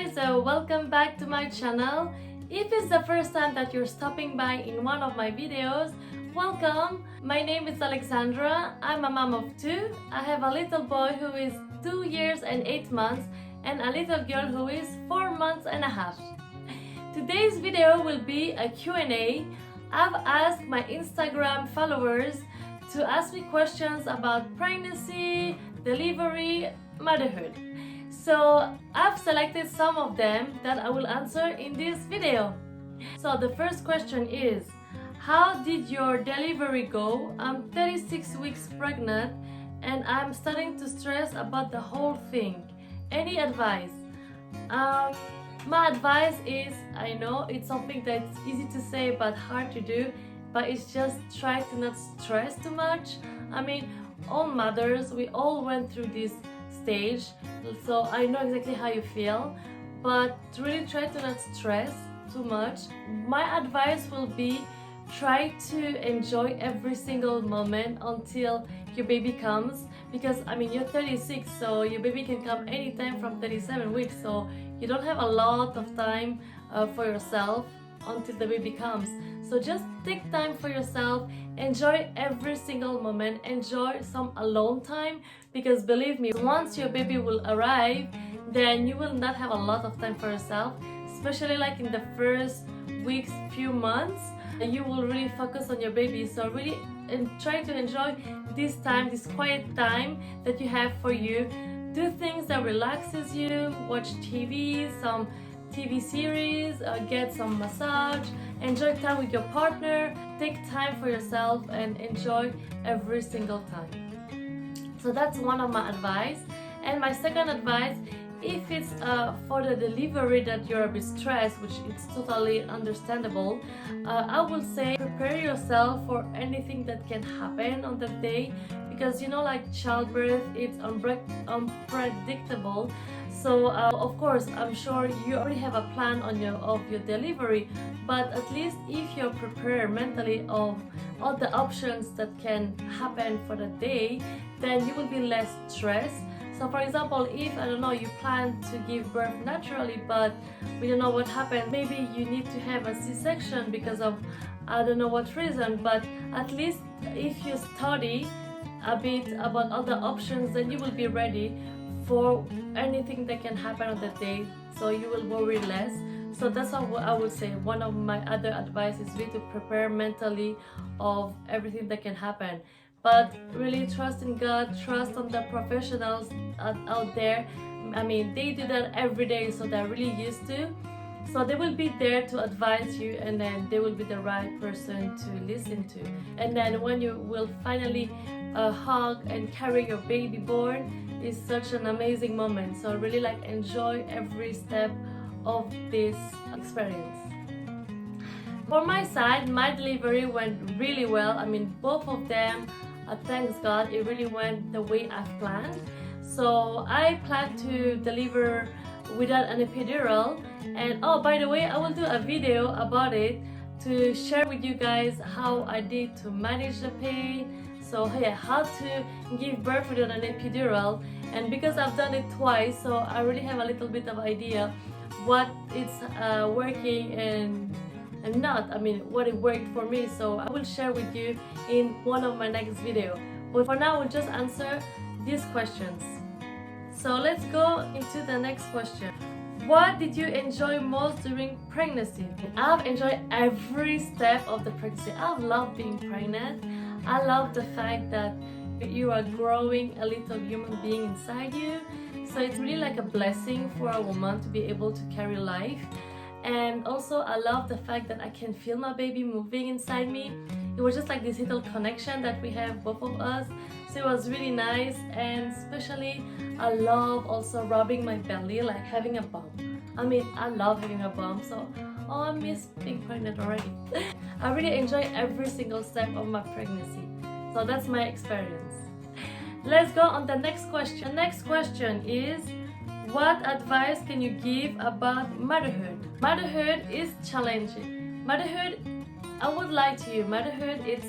guys, welcome back to my channel. If it's the first time that you're stopping by in one of my videos, welcome. My name is Alexandra. I'm a mom of two. I have a little boy who is 2 years and 8 months and a little girl who is 4 months and a half. Today's video will be a Q&A. I've asked my Instagram followers to ask me questions about pregnancy, delivery, motherhood. So I've selected some of them that I will answer in this video. So the first question is, how did your delivery go? I'm 36 weeks pregnant and I'm starting to stress about the whole thing. Any advice? My advice is, I know it's something that's easy to say but hard to do, but it's just try to not stress too much. I mean, all mothers, we all went through this stage, so I know exactly how you feel, but really try to not stress too much. My advice will be, try to enjoy every single moment until your baby comes, because I mean you're 36, so your baby can come anytime from 37 weeks, so you don't have a lot of time for yourself until the baby comes. So just take time for yourself, enjoy every single moment, enjoy some alone time, because believe me, once your baby will arrive, then you will not have a lot of time for yourself, especially like in the first weeks, few months. You will really focus on your baby, so really try to enjoy this time, this quiet time that you have for you. Do things that relaxes you, watch TV, some TV series, get some massage, enjoy time with your partner, take time for yourself and enjoy every single time. So that's one of my advice. And my second advice, if it's for the delivery that you're a bit stressed, which it's totally understandable, I would say prepare yourself for anything that can happen on that day, because you know, like childbirth, it's unpredictable. So of course, I'm sure you already have a plan on of your delivery, but at least if you're prepared mentally of all the options that can happen for the day, then you will be less stressed. So for example, if, I don't know, you plan to give birth naturally, but we don't know what happened, maybe you need to have a C-section because of, I don't know what reason, but at least if you study a bit about all the options, then you will be ready for anything that can happen on the day, so you will worry less. So that's what I would say. One of my other advice is really to prepare mentally of everything that can happen. But really trust in God, trust on the professionals out there. I mean, they do that every day, so they're really used to. So they will be there to advise you, and then they will be the right person to listen to. And then when you will finally hug and carry your baby born, is such an amazing moment. So really like enjoy every step of this experience. For my side, my delivery went really well. I mean, both of them, thanks God, it really went the way I've planned. So I plan to deliver without an epidural, and oh, by the way, I will do a video about it to share with you guys how I did to manage the pain. So yeah, how to give birth without an epidural, and because I've done it twice, so I already have a little bit of idea what it's working and not, I mean what it worked for me. So I will share with you in one of my next video, but for now we'll just answer these questions. So let's go into the next question. What did you enjoy most during pregnancy? I've enjoyed every step of the pregnancy. I love being pregnant. I love the fact that you are growing a little human being inside you. So it's really like a blessing for a woman to be able to carry life. And also I love the fact that I can feel my baby moving inside me. It was just like this little connection that we have, both of us. So it was really nice, and especially I love also rubbing my belly, like having a bump. I mean, I love having a bump, so oh, I miss being pregnant already. I really enjoy every single step of my pregnancy. So that's my experience. Let's go on the next question. The next question is, what advice can you give about motherhood? Motherhood is challenging. Motherhood, I would lie to you, motherhood is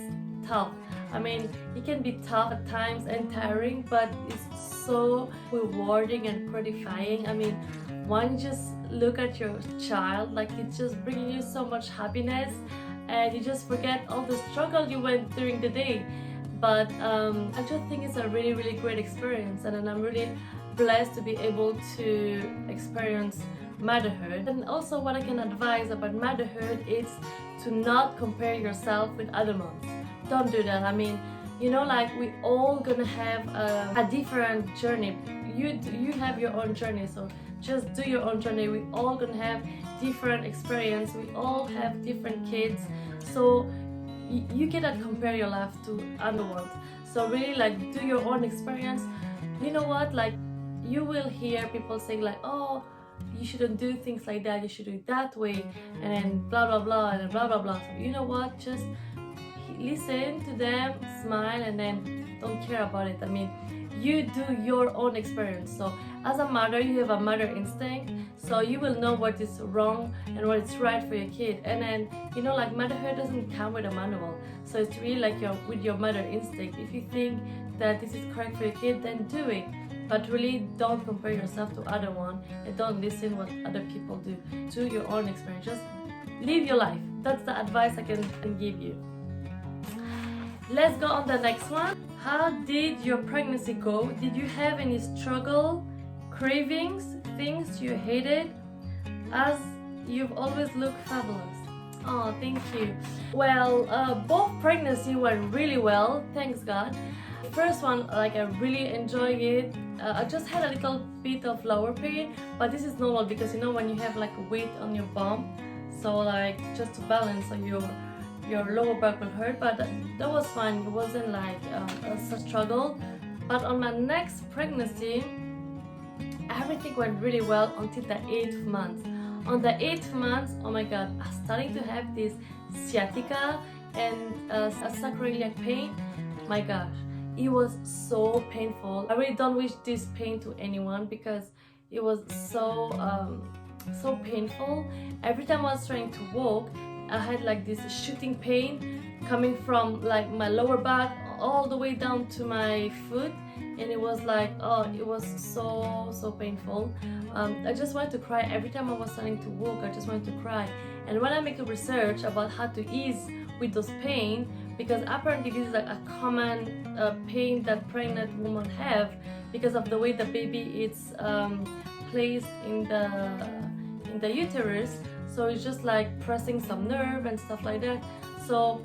tough. I mean, it can be tough at times and tiring, but it's so rewarding and gratifying. I mean, Why don't you just look at your child, like it's just bringing you so much happiness, and you just forget all the struggle you went during the day. But I just think it's a really, really great experience, and I'm really blessed to be able to experience motherhood. And also what I can advise about motherhood is to not compare yourself with other moms. Don't do that. I mean, you know, like we all gonna have a different journey. You have your own journey, so just do your own journey. We all gonna have different experience. We all have different kids, so you cannot compare your life to other ones. So really, like, do your own experience. You know what, like, you will hear people saying like, oh, you shouldn't do things like that, you should do it that way, and then blah blah blah and blah blah blah. So you know what, just listen to them, smile, and then don't care about it. I mean, you do your own experience. So as a mother, you have a mother instinct, so you will know what is wrong and what is right for your kid. And then, you know, like, motherhood doesn't come with a manual, so it's really like with your mother instinct. If you think that this is correct for your kid, then do it, but really don't compare yourself to other one, and don't listen what other people do. Do your own experience, just live your life. That's the advice I can give you. Let's go on the next one. How did your pregnancy go? Did you have any struggle, cravings, things you hated? As you've always looked fabulous. Oh, thank you. Well, both pregnancy went really well, thanks God. The first one, like, I really enjoyed it. I just had a little bit of lower pain, but this is normal because, you know, when you have like a weight on your bum, so like just to balance, so your lower back will hurt, but that was fine. It wasn't like a struggle. But on my next pregnancy, everything went really well until the 8th month. On the 8th month, oh my God, I started to have this sciatica and a sacroiliac pain. My gosh, it was so painful. I really don't wish this pain to anyone because it was so painful. Every time I was trying to walk, I had like this shooting pain coming from like my lower back all the way down to my foot, and it was like, oh, it was so painful. I just wanted to cry every time I was starting to walk. I just wanted to cry. And when I make a research about how to ease with those pain, because apparently this is like a common pain that pregnant women have because of the way the baby is placed in the uterus. So it's just like pressing some nerve and stuff like that. So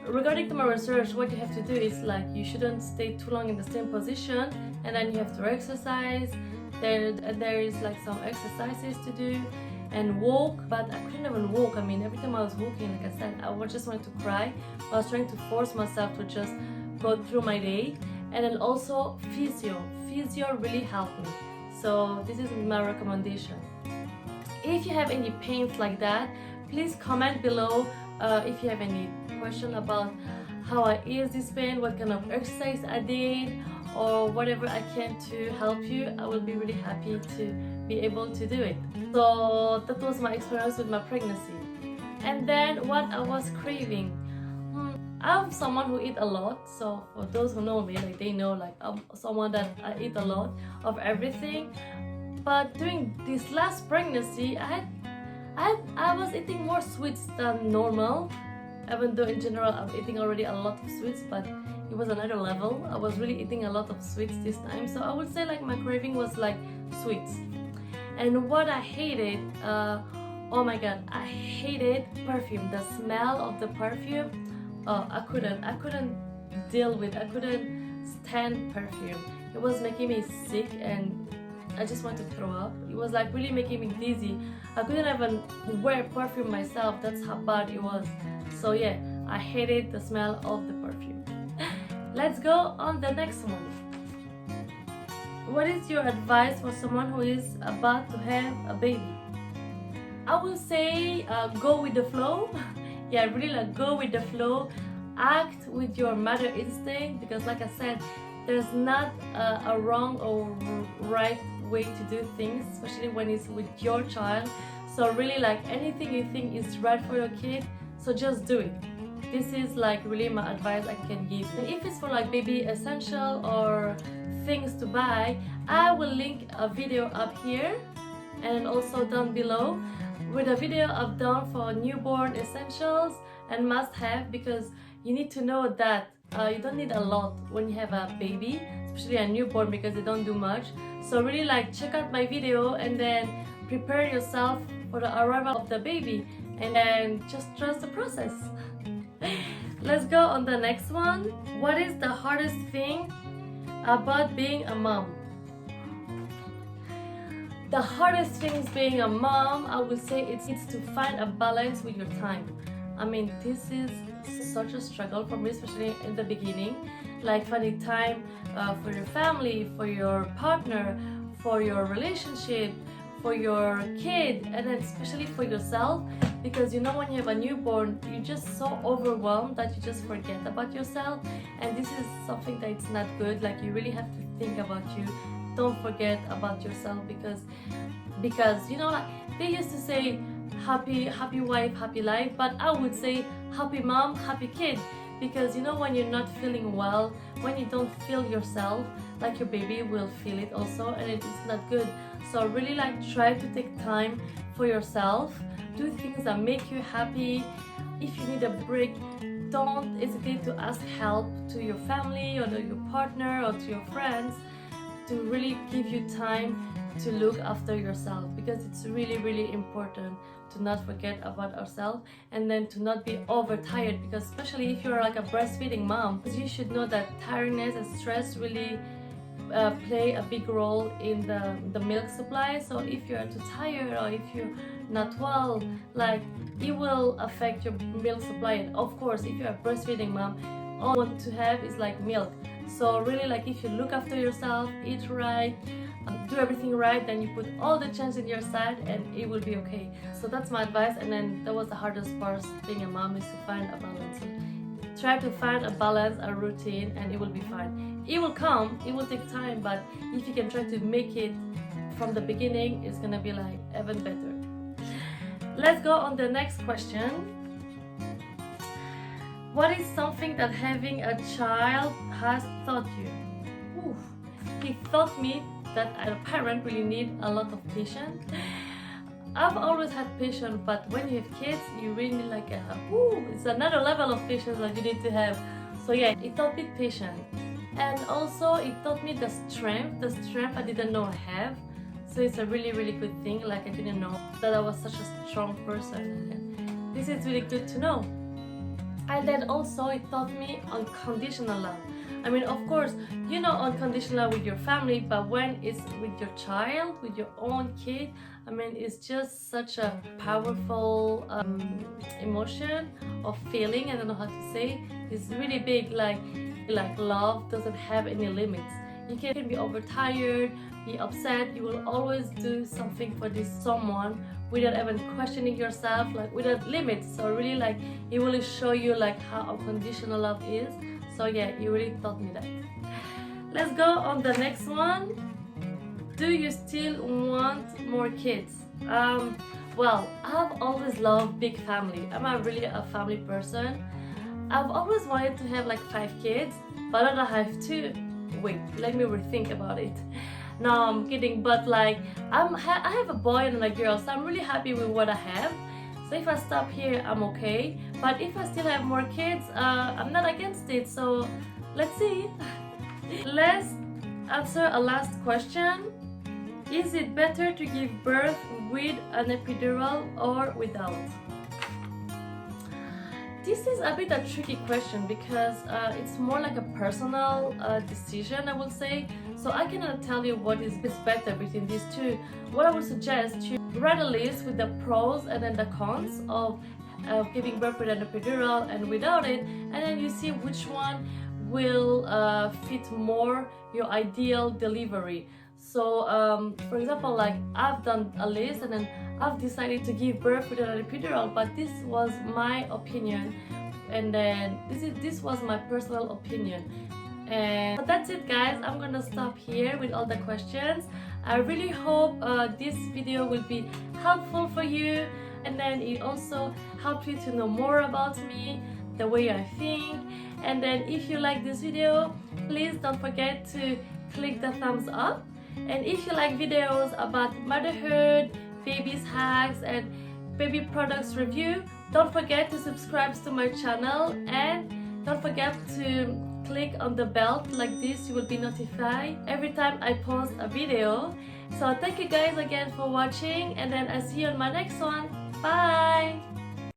regarding to my research, what you have to do is like, you shouldn't stay too long in the same position, and then you have to exercise. There is like some exercises to do and walk, but I couldn't even walk. I mean, every time I was walking, like I said, I just wanted to cry. I was trying to force myself to just go through my day. And then also physio really helped me. So this is my recommendation. If you have any pains like that, please comment below. If you have any question about how I ease this pain, what kind of exercise I did, or whatever I can to help you, I will be really happy to be able to do it. So that was my experience with my pregnancy. And then what I was craving. I'm someone who eat a lot, so for those who know me, like, they know, like, I'm someone that I eat a lot of everything. But during this last pregnancy, I was eating more sweets than normal, even though in general I'm eating already a lot of sweets, but it was another level. I was really eating a lot of sweets this time, so I would say like my craving was like sweets. And what I hated, oh my God, I hated perfume. The smell of the perfume, I couldn't deal with. I couldn't stand perfume. It was making me sick, and I just wanted to throw up. It was like really making me dizzy. I couldn't even wear perfume myself. That's how bad it was. So yeah, I hated the smell of the perfume. Let's go on the next one. What is your advice for someone who is about to have a baby? I will say go with the flow. Yeah, really, like, go with the flow. Act with your mother instinct, because like I said, there's not a wrong or right way to do things, especially when it's with your child. So really, like, anything you think is right for your kid, so just do it. This is like really my advice I can give. And if it's for like baby essential or things to buy, I will link a video up here, and also down below with a video I've done for newborn essentials and must-have, because you need to know that you don't need a lot when you have a baby, especially a newborn, because they don't do much. So really like check out my video and then prepare yourself for the arrival of the baby, and then just trust the process. Let's go on the next one. What is the hardest thing about being a mom? The hardest thing is being a mom, I would say it's to find a balance with your time. I mean, this is such a struggle for me, especially in the beginning, like finding time for your family, for your partner, for your relationship, for your kid, and then especially for yourself, because you know when you have a newborn you're just so overwhelmed that you just forget about yourself, and this is something that it's not good. Like you really have to think about you, don't forget about yourself, because you know, like they used to say happy wife, happy life, but I would say happy mom, happy kid, because you know when you're not feeling well, when you don't feel yourself, like your baby will feel it also, and it's not good. So really like try to take time for yourself, do things that make you happy. If you need a break, don't hesitate to ask help to your family or to your partner or to your friends to really give you time to look after yourself, because it's really important to not forget about ourselves, and then to not be overtired, because especially if you're like a breastfeeding mom, you should know that tiredness and stress really play a big role in the milk supply. So if you're too tired or if you're not well, like it will affect your milk supply. And of course, if you're a breastfeeding mom, all you want to have is like milk. So really like if you look after yourself, eat right, do everything right, then you put all the chance in your side and it will be okay. So that's my advice. And then that was the hardest part being a mom, is to find a balance. So try to find a balance, a routine, and it will be fine. It will come, it will take time, but if you can try to make it from the beginning, it's gonna be like even better. Let's go on the next question. What is something that having a child has taught you? Oof. He taught me that a parent really need a lot of patience. I've always had patience, but when you have kids, you really need like it's another level of patience that you need to have. So yeah, it taught me patience, and also it taught me the strength I didn't know I have. So it's a really good thing. Like I didn't know that I was such a strong person, and this is really good to know. And then also it taught me unconditional love. I mean, of course, you know unconditional love with your family, but when it's with your child, with your own kid, I mean, it's just such a powerful emotion or feeling. I don't know how to say. It's really big. Like love doesn't have any limits. You can be overtired, be upset. You will always do something for this someone without even questioning yourself, like without limits. So really, like it will show you like how unconditional love is. So yeah, you really taught me that. Let's go on the next one. Do you still want more kids? Well, I've always loved big family. I'm really a family person. I've always wanted to have like 5 kids, but I don't have 2. Wait, let me rethink about it. No, I'm kidding, but like I have a boy and a girl, so I'm really happy with what I have. So if I stop here, I'm okay. But if I still have more kids, I'm not against it. So let's see. Let's answer a last question. Is it better to give birth with an epidural or without? This is a bit a tricky question, because it's more like a personal decision, I would say. So I cannot tell you what is better between these two. What I would suggest, you write a list with the pros and then the cons of giving birth with an epidural and without it, and then you see which one will fit more your ideal delivery. So for example, like I've done a list and then I've decided to give birth with an epidural, but this was my opinion, and then this was my personal opinion. And that's it, guys. I'm gonna stop here with all the questions. I really hope this video will be helpful for you, and then it also helps you to know more about me, the way I think. And then if you like this video, please don't forget to click the thumbs up, And if you like videos about motherhood, babies hacks, and baby products review, don't forget to subscribe to my channel, and don't forget to click on the bell like this. You will be notified every time I post a video. So thank you guys again for watching, and then I'll see you on my next one. Bye!